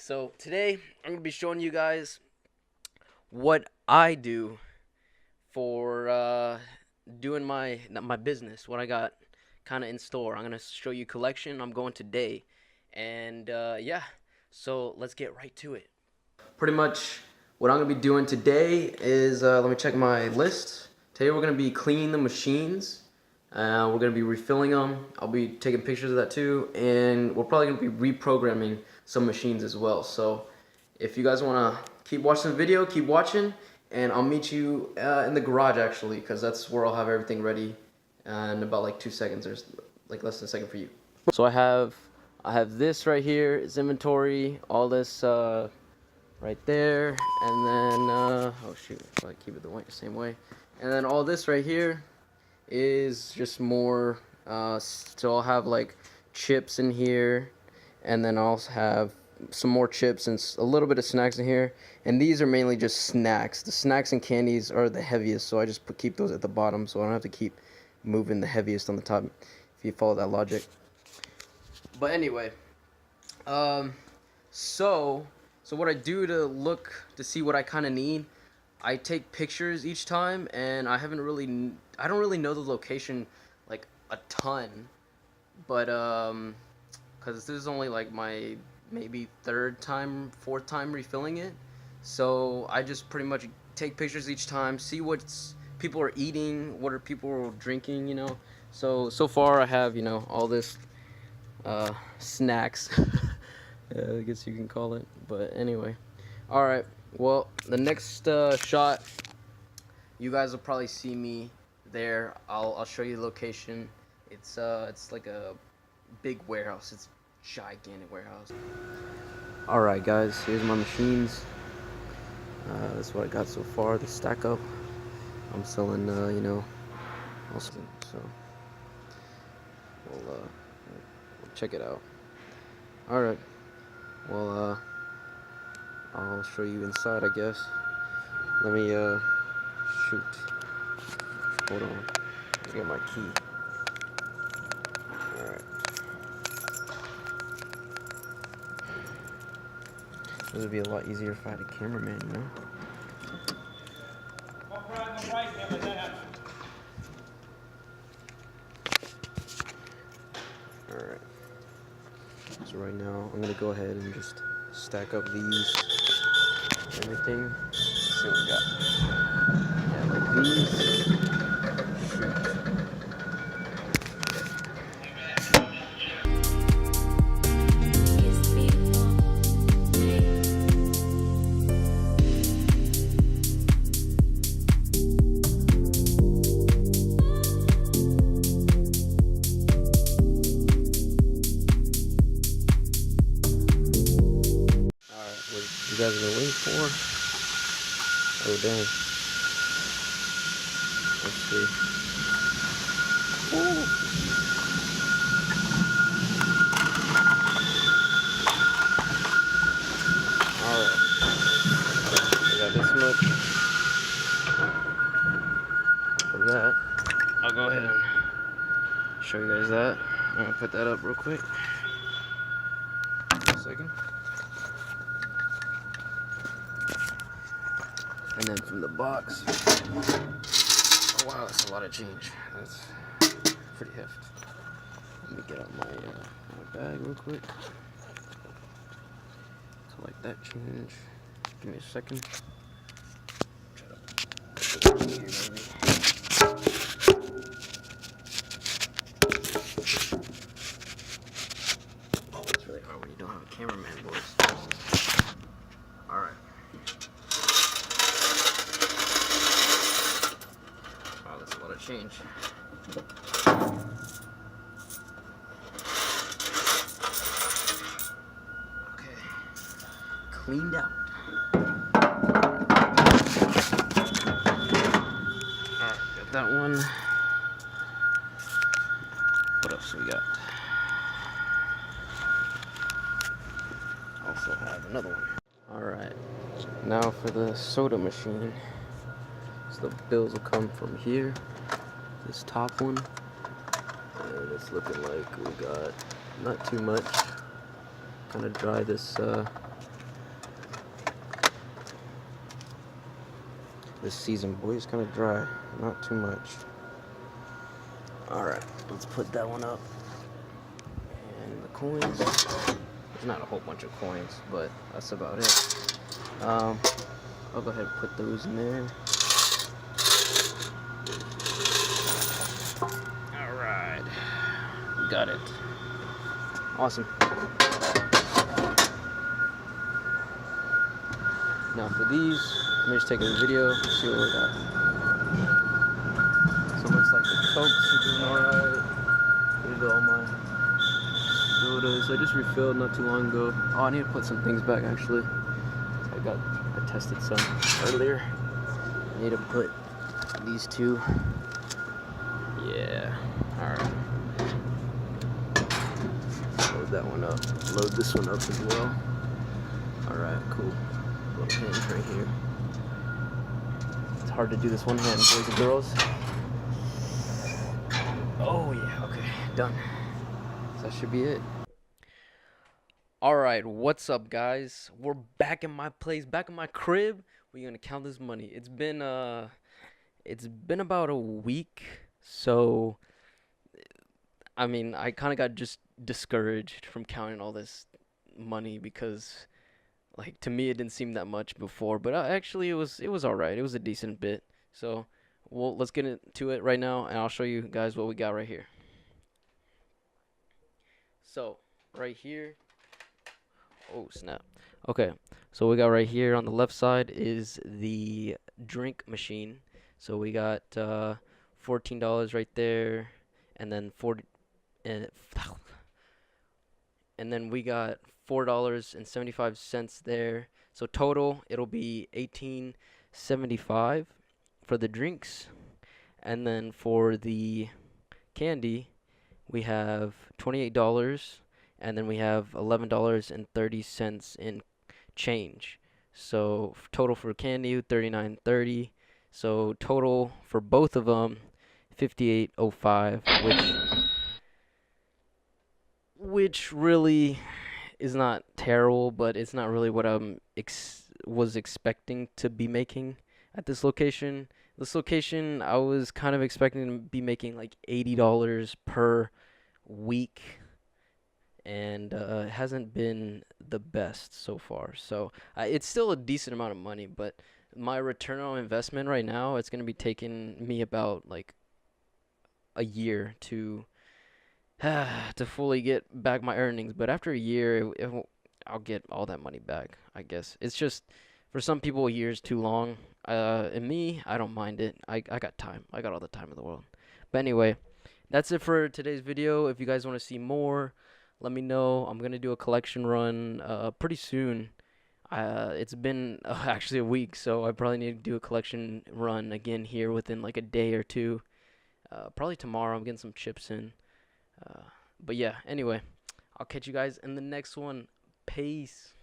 So today I'm gonna be showing you guys what I do for doing my business, what I got kind of in store. I'm gonna show you collection. I'm going today, and yeah. So let's get right to it. Pretty much what I'm gonna be doing today is let me check my list. Today we're gonna be cleaning the machines. We're gonna be refilling them. I'll be taking pictures of that too, and we're probably gonna be reprogramming some machines as well. So if you guys wanna keep watching the video, keep watching, and I'll meet you in the garage actually, because that's where I'll have everything ready in about like 2 seconds, or like less than a second for you. So I have this right here is inventory, all this right there, and then oh shoot, probably keep it the same way, and then all this right here is just more so I'll have like chips in here, and then I'll also have some more chips and a little bit of snacks in here, and these are mainly just snacks. The snacks and candies are the heaviest, so I just keep those at the bottom so I don't have to keep moving the heaviest on the top, if you follow that logic. But anyway, so what I do to see what I kind of need, I take pictures each time, and I don't really know the location like a ton, but because this is only like my maybe fourth time refilling it, so I just pretty much take pictures each time, see what people are eating, what are people drinking, you know. So far I have, you know, all this snacks. I guess you can call it. But anyway, all right. Well, the next shot, you guys will probably see me there. I'll show you the location. It's like a big warehouse. It's a gigantic warehouse. All right, guys. Here's my machines. That's what I got so far. The stack up. I'm selling, you know, also. So we'll check it out. All right. Well, I'll show you inside, I guess. Let me, shoot. Hold on. Let me get my key. Alright. This would be a lot easier if I had a cameraman, you know? Alright. So right now, I'm gonna go ahead and just stack up these, everything. Let's see what we got. Yeah, like these. Shoot. You guys are waiting for? Oh dang. Let's see. Ooh. Alright. I got this much for that. I'll go ahead and show you guys that. I'm gonna put that up real quick. A second. And then from the box, oh wow, that's a lot of change. That's pretty hefty. Let me get out my bag real quick. So like that change. Give me a second. Try to put it here, maybe. It's really hard when you don't have a cameraman, boys. All right. That's a lot of change. Okay. Cleaned out. Alright, got that one. What else we got? Also have another one. Alright. Now for the soda machine. So the bills will come from here, this top one, and it's looking like we got not too much. Kind of dry this this season, boy. It's kind of dry, not too much. All right, let's put that one up. And the coins. There's not a whole bunch of coins, but that's about it. I'll go ahead and put those in there. All right, got it. Awesome. Now for these, let me just take a video, see what we got. So it looks like the Cokes are doing alright. These are all my sodas. I just refilled not too long ago. Oh, I need to put some things back actually. I tested some earlier. I need to put these two. Yeah. Alright. Load that one up. Load this one up as well. Alright, cool. Little hands right here. It's hard to do this one hand, boys and girls. Oh yeah, okay, done. So that should be it. Alright, what's up guys? We're back in my place, back in my crib. We're gonna count this money. It's been about a week, so I mean I kinda got just discouraged from counting all this money because like to me it didn't seem that much before, but actually it was alright. It was a decent bit. So let's get into it right now and I'll show you guys what we got right here. So right here, oh snap. Okay, so we got right here on the left side is the drink machine. So we got $14 right there, and then 40 and and then we got $4.75 there. So total it'll be $18.75 for the drinks, and then for the candy we have $28, and then we have $11.30 in change. So total for candy $39.30. So total for both of them $58.05, which really is not terrible, but it's not really what was expecting to be making at this location. This location, I was kind of expecting to be making like $80 per week, and it hasn't been the best so far. So it's still a decent amount of money, but my return on investment right now, it's gonna be taking me about like a year to to fully get back my earnings. But after a year, I'll get all that money back, I guess. It's just for some people, a year is too long. And me, I don't mind it. I got time. I got all the time in the world. But anyway, that's it for today's video. If you guys want to see more, let me know. I'm gonna do a collection run pretty soon. It's been actually a week, so I probably need to do a collection run again here within like a day or two. Probably tomorrow. I'm getting some chips in. But yeah, anyway, I'll catch you guys in the next one. Peace.